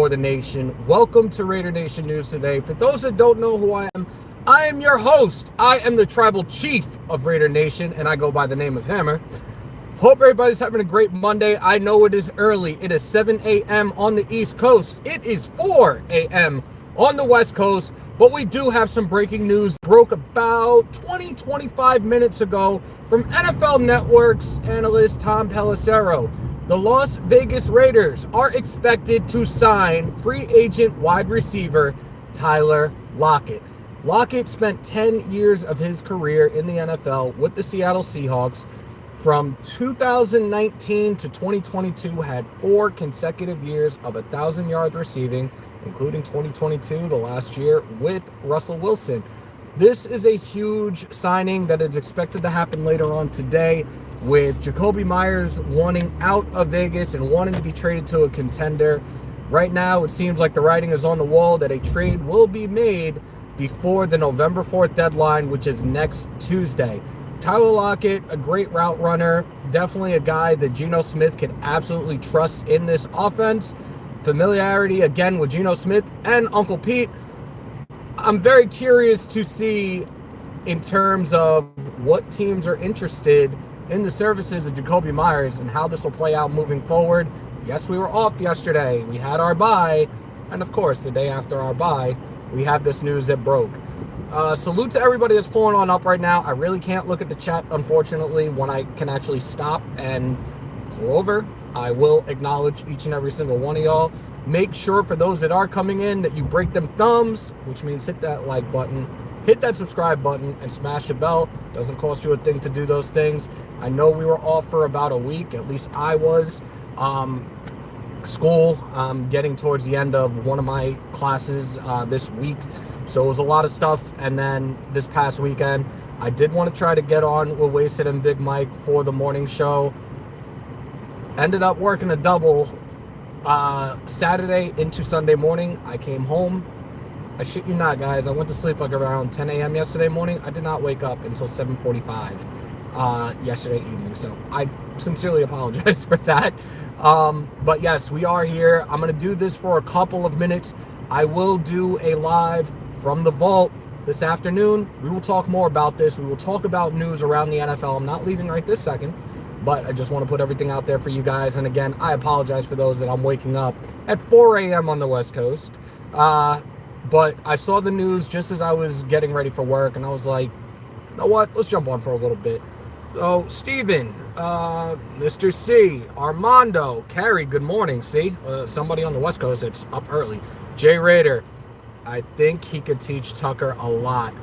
for the nation. Welcome to Raider Nation News today. For those that don't know who I am your host. I am the tribal chief of Raider Nation, and I go by the name of Hammer. Hope everybody's having a great Monday. I know it is early. It is 7 a.m. on the East Coast. It is 4 a.m. on the West Coast, but we do have some breaking news. Broke about 25 minutes ago from NFL Network's analyst Tom Pelissero. The Las Vegas Raiders are expected to sign free agent wide receiver Tyler Lockett. Lockett spent 10 years of his career in the NFL with the Seattle Seahawks. From 2019 to 2022, had 4 consecutive years of 1,000 yards receiving, including 2022, the last year, with Russell Wilson. This is a huge signing that is expected to happen later on today, with Jakobi Meyers wanting out of Vegas and wanting to be traded to a contender. Right now, it seems like the writing is on the wall that a trade will be made before the November 4th deadline, which is next Tuesday. Tyler Lockett, a great route runner, definitely a guy that Geno Smith can absolutely trust in this offense. Familiarity, again, with Geno Smith and Uncle Pete. I'm very curious to see in terms of what teams are interested in the services of Jakobi Meyers and how this will play out moving forward. Yes, we were off yesterday. We had our bye. And, of course, the day after our bye, we had this news that broke. Salute to everybody that's pulling on up right now. I really can't look at the chat, unfortunately. When I can actually stop and pull over, I will acknowledge each and every single one of y'all. Make sure for those that are coming in that you break them thumbs, which means hit that like button, hit that subscribe button, and smash the bell. Doesn't cost you a thing to do those things. I know we were off for about a week, at least I was. School, getting towards the end of one of my classes this week. So it was a lot of stuff. And then this past weekend, I did want to try to get on with Wasted and Big Mike for the morning show. Ended up working a double Saturday into Sunday morning. I came home. I shit you not, guys. I went to sleep like around 10 a.m. yesterday morning. I did not wake up until 7:45 yesterday evening. So I sincerely apologize for that. But yes, we are here. I'm going to do this for a couple of minutes. I will do a live from the vault this afternoon. We will talk more about this. We will talk about news around the NFL. I'm not leaving right this second, but I just want to put everything out there for you guys. And again, I apologize for those that I'm waking up at 4 a.m. on the West Coast. But I saw the news just as I was getting ready for work, and I was like, you know what? Let's jump on for a little bit. So, Steven, Mr. C, Armando, Carrie, good morning, C. Somebody on the West Coast that's up early. Jay Raider, I think he could teach Tucker a lot.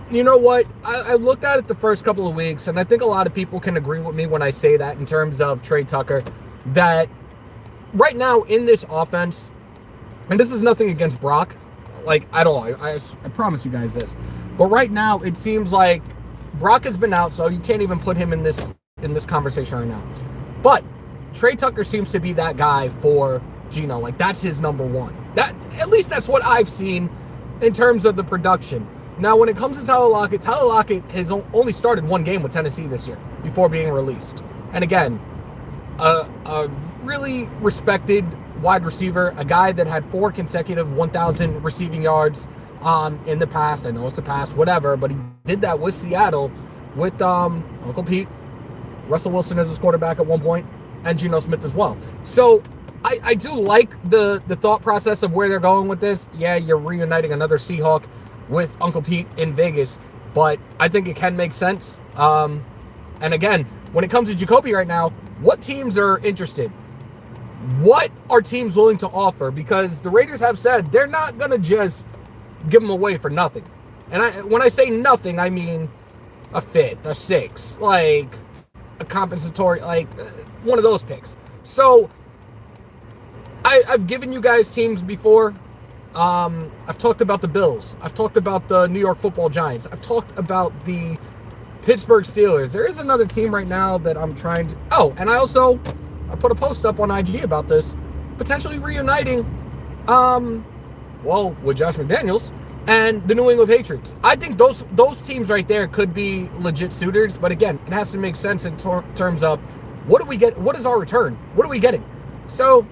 You know what? I looked at it the first couple of weeks, and I think a lot of people can agree with me when I say that in terms of Tre Tucker, that right now in this offense, and this is nothing against Brock, like at all. I promise you guys this. But right now, it seems like Brock has been out, so you can't even put him in this conversation right now. But Tre Tucker seems to be that guy for Geno. Like, that's his number one. That, at least that's what I've seen in terms of the production. Now, when it comes to Tyler Lockett has only started one game with Tennessee this year before being released. And again, a really respected wide receiver, a guy that had 4 consecutive 1,000 receiving yards in the past. I know it's the past, whatever, but he did that with Seattle with Uncle Pete, Russell Wilson as his quarterback at one point, and Geno Smith as well. So I do like the thought process of where they're going with this. Yeah, you're reuniting another Seahawk with Uncle Pete in Vegas, but I think it can make sense. And again, when it comes to Jakobi right now, what teams are interested? What are teams willing to offer? Because the Raiders have said they're not going to just give them away for nothing. And when I say nothing, I mean a 5th, a 6th, like a compensatory, like one of those picks. So I've given you guys teams before. I've talked about the Bills. I've talked about the New York Football Giants. I've talked about the Pittsburgh Steelers. There is another team right now that I'm trying to... Oh, and I put a post up on IG about this. Potentially reuniting, with Josh McDaniels and the New England Patriots. I think those teams right there could be legit suitors. But again, it has to make sense in terms of what do we get? What is our return? What are we getting? So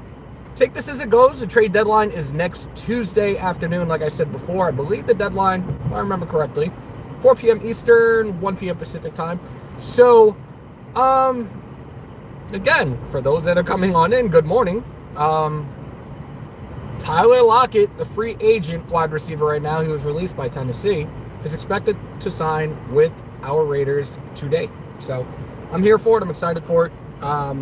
take this as it goes. The trade deadline is next Tuesday afternoon, like I said before. I believe the deadline, if I remember correctly, 4 p.m. Eastern, 1 p.m. Pacific time. So, again, for those that are coming on in, good morning. Tyler Lockett, the free agent wide receiver right now, who was released by Tennessee, is expected to sign with our Raiders today. So I'm here for it. I'm excited for it. Now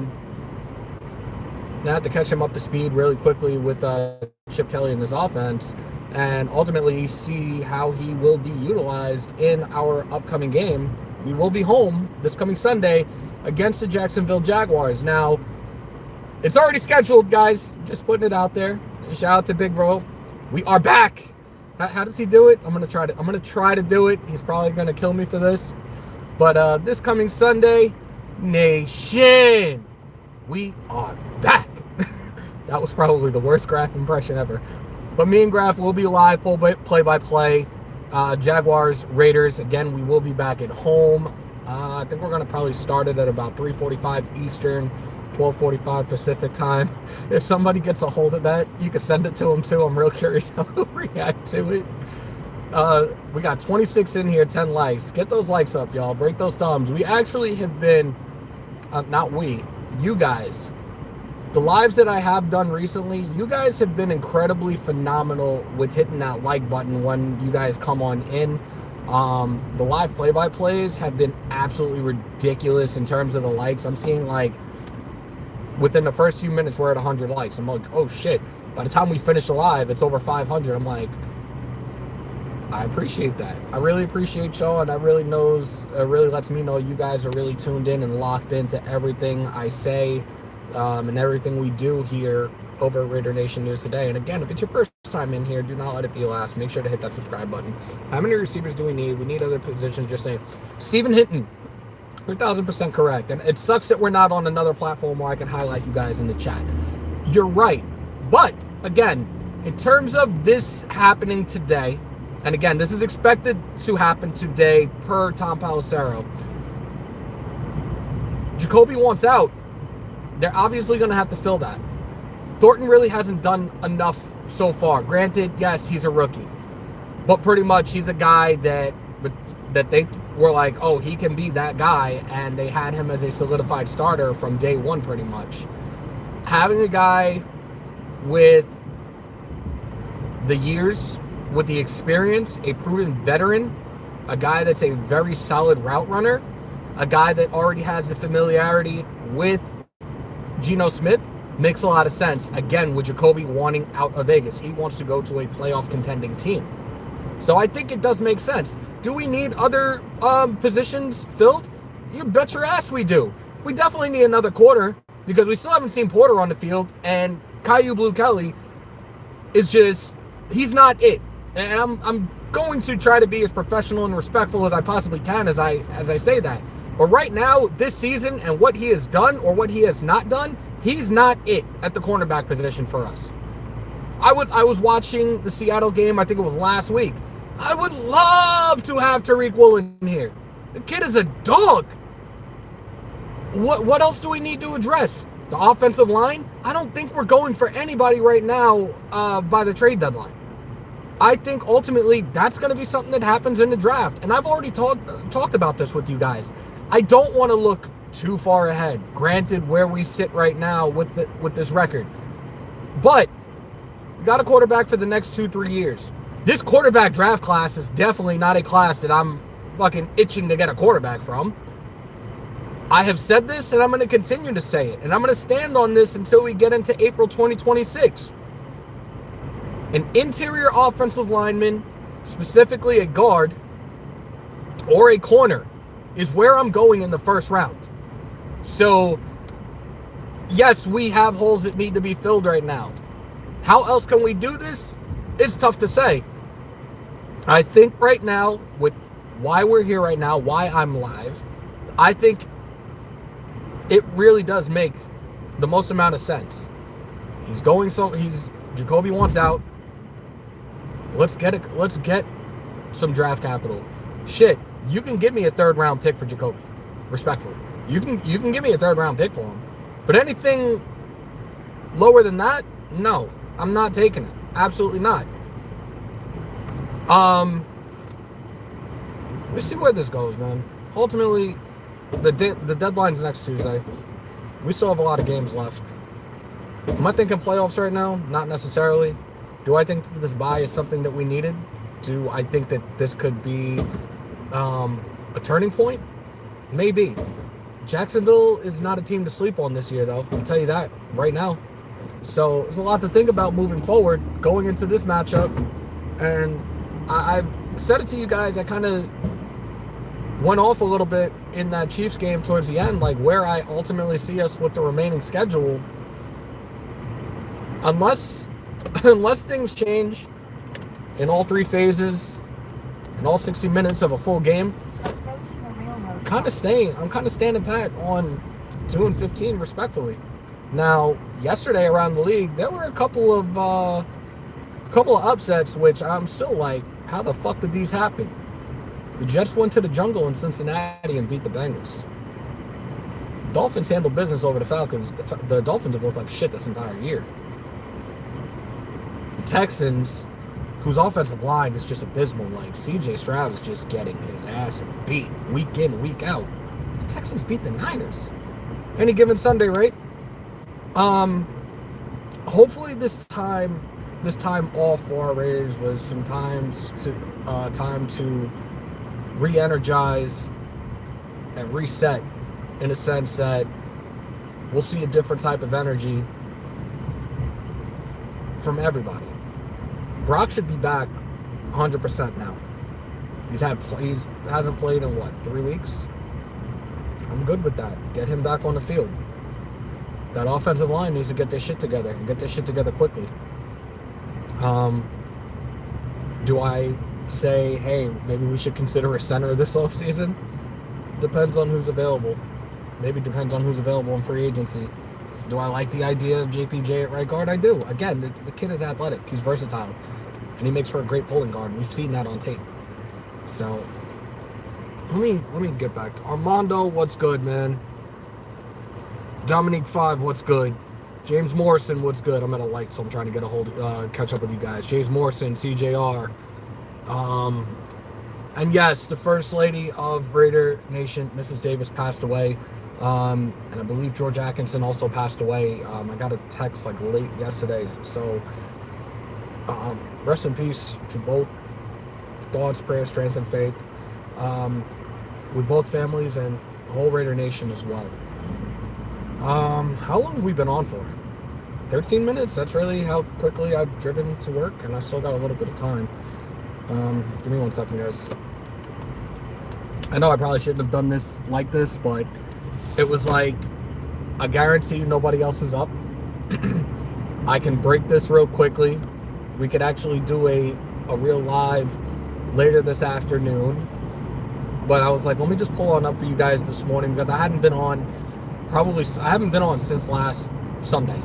I have to catch him up to speed really quickly with Chip Kelly in this offense and ultimately see how he will be utilized in our upcoming game. We will be home this coming Sunday against the Jacksonville Jaguars. Now, it's already scheduled, guys. Just putting it out there. Shout out to Big Bro. We are back. How does he do it? I'm gonna try to do it. He's probably gonna kill me for this. But this coming Sunday, Nation, we are back. That was probably the worst Graf impression ever. But me and Graf will be live, full play-by-play. Jaguars, Raiders. Again, we will be back at home. I think we're gonna probably start it at about 3:45 Eastern. 12:45 Pacific time. If somebody gets a hold of that, you can send it to them too. I'm real curious how they'll react to it. We got 26 in here, 10 likes. Get those likes up, y'all. Break those thumbs. We actually have been, you guys, the lives that I have done recently, you guys have been incredibly phenomenal with hitting that like button when you guys come on in. The live play-by-plays have been absolutely ridiculous in terms of the likes. I'm seeing like within the first few minutes, we're at 100 likes. I'm like, oh shit. By the time we finish the live, it's over 500. I'm like, I appreciate that. I really appreciate y'all, and that really lets me know you guys are really tuned in and locked into everything I say and everything we do here over at Raider Nation News Today. And again, if it's your first time in here, do not let it be last. Make sure to hit that subscribe button. How many receivers do we need? We need other positions. Just saying. Stephen Hinton. 1,000% correct. And it sucks that we're not on another platform where I can highlight you guys in the chat. You're right. But, again, in terms of this happening today, and again, this is expected to happen today per Tom Pelissero. Jakobi wants out. They're obviously going to have to fill that. Thornton really hasn't done enough so far. Granted, yes, he's a rookie. But pretty much he's a guy that they were like, oh, he can be that guy, and they had him as a solidified starter from day one pretty much. Having a guy with the years, with the experience, a proven veteran, a guy that's a very solid route runner, a guy that already has the familiarity with Geno Smith, makes a lot of sense. Again, with Jakobi wanting out of Vegas. He wants to go to a playoff contending team. So I think it does make sense. Do we need other positions filled? You bet your ass we do. We definitely need another quarter because we still haven't seen Porter on the field, and Caillou Blue Kelly is just, he's not it. And I'm going to try to be as professional and respectful as I possibly can as I say that. But right now, this season and what he has done or what he has not done, he's not it at the cornerback position for us. I was watching the Seattle game, I think it was last week. I would love to have Tariq Woolen here. The kid is a dog. What else do we need to address? The offensive line? I don't think we're going for anybody right now by the trade deadline. I think ultimately that's going to be something that happens in the draft. And I've already talked about this with you guys. I don't want to look too far ahead. Granted, where we sit right now with this record. But we got a quarterback for the next 2-3 years. This quarterback draft class is definitely not a class that I'm fucking itching to get a quarterback from. I have said this, and I'm going to continue to say it. And I'm going to stand on this until we get into April 2026. An interior offensive lineman, specifically a guard or a corner, is where I'm going in the first round. So, yes, we have holes that need to be filled right now. How else can we do this? It's tough to say. I think right now, with why we're here right now, why I'm live, I think it really does make the most amount of sense. Jakobi wants out. Let's get some draft capital. Shit, you can give me a 3rd round pick for Jakobi. Respectfully. You can give me a 3rd round pick for him. But anything lower than that, No, I'm not taking it. Absolutely not. We'll see where this goes, man. Ultimately, the deadline's next Tuesday. We still have a lot of games left. Am I thinking playoffs right now? Not necessarily. Do I think that this bye is something that we needed? Do I think that this could be a turning point? Maybe. Jacksonville is not a team to sleep on this year, though. I'll tell you that right now. So there's a lot to think about moving forward, going into this matchup. And I've said it to you guys. I kind of went off a little bit in that Chiefs game towards the end, like where I ultimately see us with the remaining schedule. Unless things change in all three phases, in all 60 minutes of a full game, I'm kind of standing pat on 2-15 respectfully. Now, yesterday around the league, there were a couple of upsets, which I'm still like, how the fuck did these happen? The Jets went to the jungle in Cincinnati and beat the Bengals. Dolphins handled business over the Falcons. The Dolphins have looked like shit this entire year. The Texans, whose offensive line is just abysmal, like CJ Stroud is just getting his ass beat week in, week out. The Texans beat the Niners. Any given Sunday, right? Hopefully this time off for our Raiders was some time to re-energize and reset, in a sense that we'll see a different type of energy from everybody. Brock should be back 100% now. He hasn't played in 3 weeks? I'm good with that. Get him back on the field. That offensive line needs to get their shit together and get their shit together quickly. Do I say, hey, maybe we should consider a center this offseason? Depends on who's available. Maybe depends on who's available in free agency. Do I like the idea of JPJ at right guard? I do. Again, the kid is athletic. He's versatile. And he makes for a great pulling guard. We've seen that on tape. So, let me get back to Armando. What's good, man? Dominique 5, what's good? James Morrison, what's good? I'm at a light, so I'm trying to get catch up with you guys. James Morrison, CJR. And yes, the first lady of Raider Nation, Mrs. Davis, passed away. And I believe George Atkinson also passed away. I got a text late yesterday. So, rest in peace to both. Thoughts, prayers, strength, and faith. With both families and the whole Raider Nation as well. How long have we been on for? 13 minutes? That's really how quickly I've driven to work, and I still got a little bit of time. Give me 1 second, guys. I know I probably shouldn't have done this like this, but it was like, I guarantee nobody else is up. I can break this real quickly. We could actually do a real live later this afternoon. But I was like, let me just pull on up for you guys this morning, because I haven't been on since last Sunday.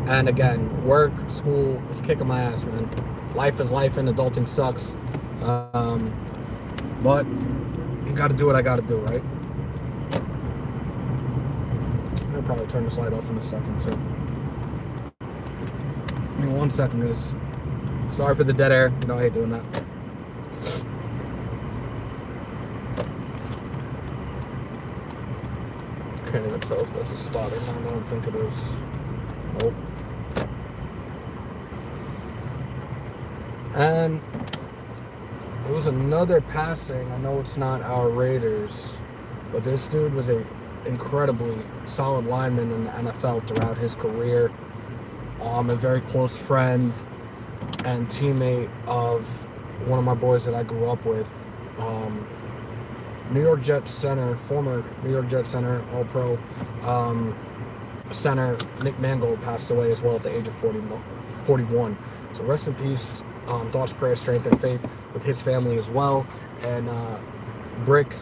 And again, work, school is kicking my ass, man. Life is life and adulting sucks. But you gotta do what I gotta do, right? I'll probably turn this light off in a second, too. Give me 1 second, guys. Sorry for the dead air. I hate doing that. Can't even tell if that's a spotter. I don't think it is. Nope. And it was another passing. I know it's not our Raiders, but this dude was an incredibly solid lineman in the NFL throughout his career. A very close friend and teammate of one of my boys that I grew up with. New York Jets center, former New York Jets center, All-Pro center, Nick Mangold passed away as well at the age of 41. So rest in peace. Thoughts, prayers, strength, and faith with his family as well. And Brick,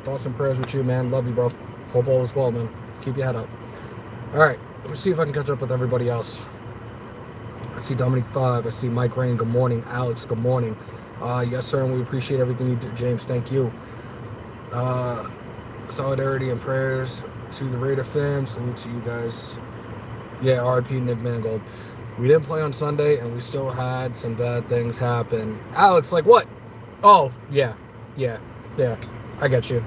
thoughts and prayers with you, man. Love you, bro. Hope all is well, man. Keep your head up. All right, let me see if I can catch up with everybody else. I see Dominique 5. I see Mike Rain. Good morning. Alex, good morning. Yes, sir, and we appreciate everything you do, James. Thank you. Solidarity and prayers to the Raider fans. Salute to you guys. Yeah, RIP Nick Mangold. We didn't play on Sunday, and we still had some bad things happen. Alex, like what? Oh, yeah. I get you.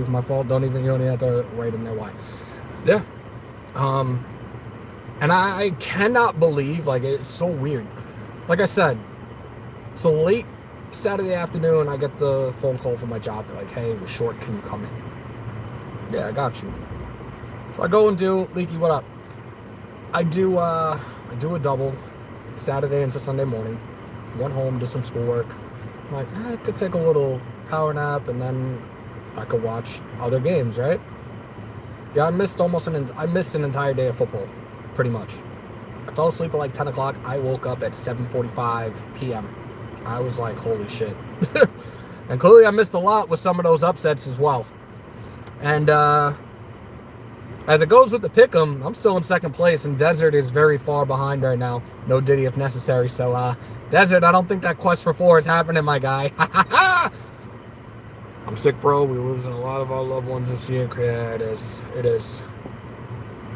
My fault. You don't have to write in there why. Yeah. And I cannot believe, like, it's so weird. Like I said, so late Saturday afternoon, I get the phone call from my job. They're like, hey, we're short. Can you come in? Yeah, I got you. So I go and do, Leaky, what up? I do a double Saturday into Sunday morning. Went home, did some schoolwork. I'm like, I could take a little power nap and then I could watch other games, right? Yeah, I missed an entire day of football, pretty much. I fell asleep at like 10 o'clock. I woke up at 7:45 p.m. I was like, holy shit. And clearly I missed a lot with some of those upsets as well. And as it goes with the pick'em, I'm still in second place, and Desert is very far behind right now. No Diddy if necessary. So, Desert, I don't think that quest for 4 is happening, my guy. I'm sick, bro. We're losing a lot of our loved ones this year. Yeah, it is. It is.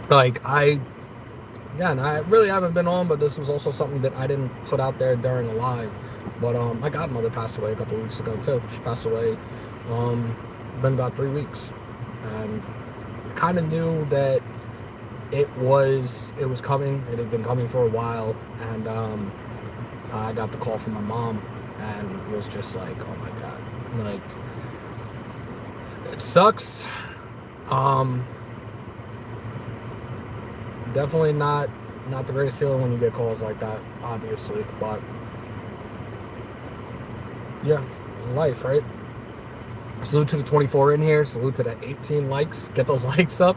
Like, I really haven't been on, but this was also something that I didn't put out there during a live. But my godmother passed away a couple of weeks ago, too. She passed away, been about 3 weeks. And kind of knew that it was coming. It had been coming for a while, and I got the call from my mom, and was just like, oh my god, like, it sucks. Definitely not the greatest feeling when you get calls like that, obviously, but yeah, life, right? Salute to the 24 in here. Salute to the 18 likes. Get those likes up.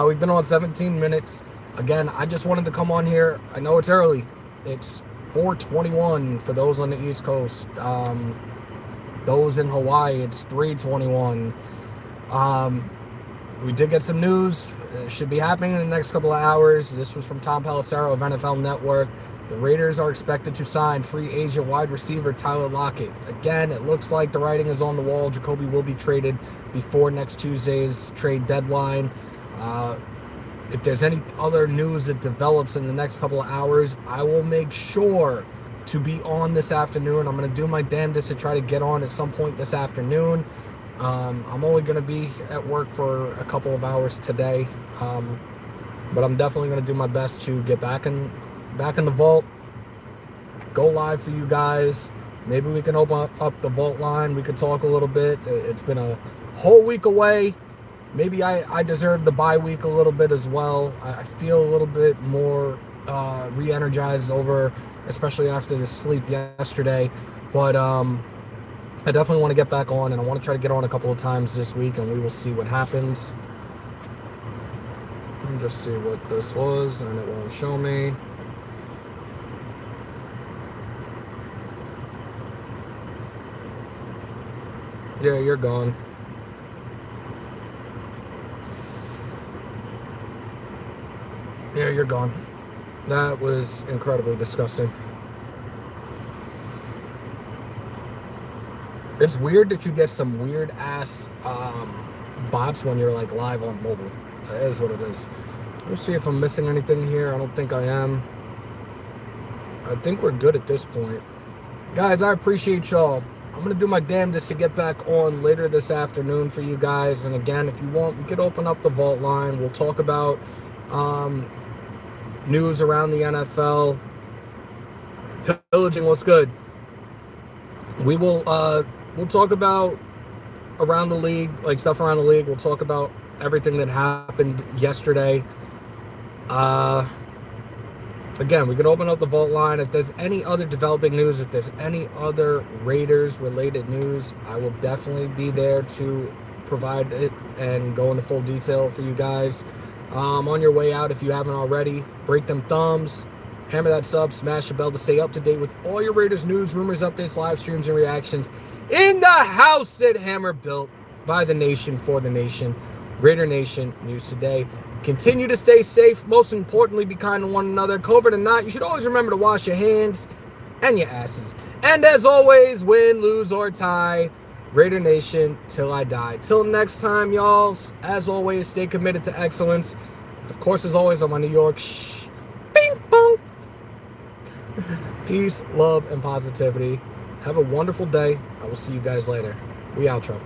We've been on 17 minutes. Again, I just wanted to come on here. I know it's early. It's 4:21 for those on the East Coast. Those in Hawaii, it's 3:21. We did get some news. It should be happening in the next couple of hours. This was from Tom Pelissero of NFL Network. The Raiders are expected to sign free agent wide receiver Tyler Lockett. Again, it looks like the writing is on the wall. Jakobi will be traded before next Tuesday's trade deadline. If there's any other news that develops in the next couple of hours, I will make sure to be on this afternoon. I'm going to do my damnedest to try to get on at some point this afternoon. I'm only going to be at work for a couple of hours today, but I'm definitely going to do my best to get back in the vault, go live for you guys. Maybe we can open up the vault line. We could talk a little bit. It's been a whole week away. Maybe I deserve the bye week a little bit as well. I feel a little bit more re-energized especially after the sleep yesterday. But I definitely want to get back on, and I want to try to get on a couple of times this week, and we will see what happens. Let me just see what this was, and it won't show me. Yeah, you're gone. Yeah, you're gone. That was incredibly disgusting. It's weird that you get some weird ass bots when you're like live on mobile. That is what it is. Let's see if I'm missing anything here. I don't think I am. I think we're good at this point. Guys, I appreciate y'all. I'm going to do my damnedest to get back on later this afternoon for you guys. And again, if you want, we could open up the vault line. We'll talk about news around the NFL. Pillaging, what's good? We will, we'll talk about around the league, like stuff around the league. We'll talk about everything that happened yesterday. Again, we can open up the vault line. If there's any other developing news, if there's any other Raiders-related news, I will definitely be there to provide it and go into full detail for you guys. On your way out, if you haven't already, break them thumbs, hammer that sub, smash the bell to stay up to date with all your Raiders news, rumors, updates, live streams, and reactions in the house at Hammer, built by the nation, for the nation. Raider Nation News Today. Continue to stay safe. Most importantly, be kind to one another. COVID or not, you should always remember to wash your hands and your asses. And as always, win, lose, or tie, Raider Nation till I die. Till next time, y'all. As always, stay committed to excellence. Of course, as always, I'm on New York. Bing, bong. Peace, love, and positivity. Have a wonderful day. I will see you guys later. We outro.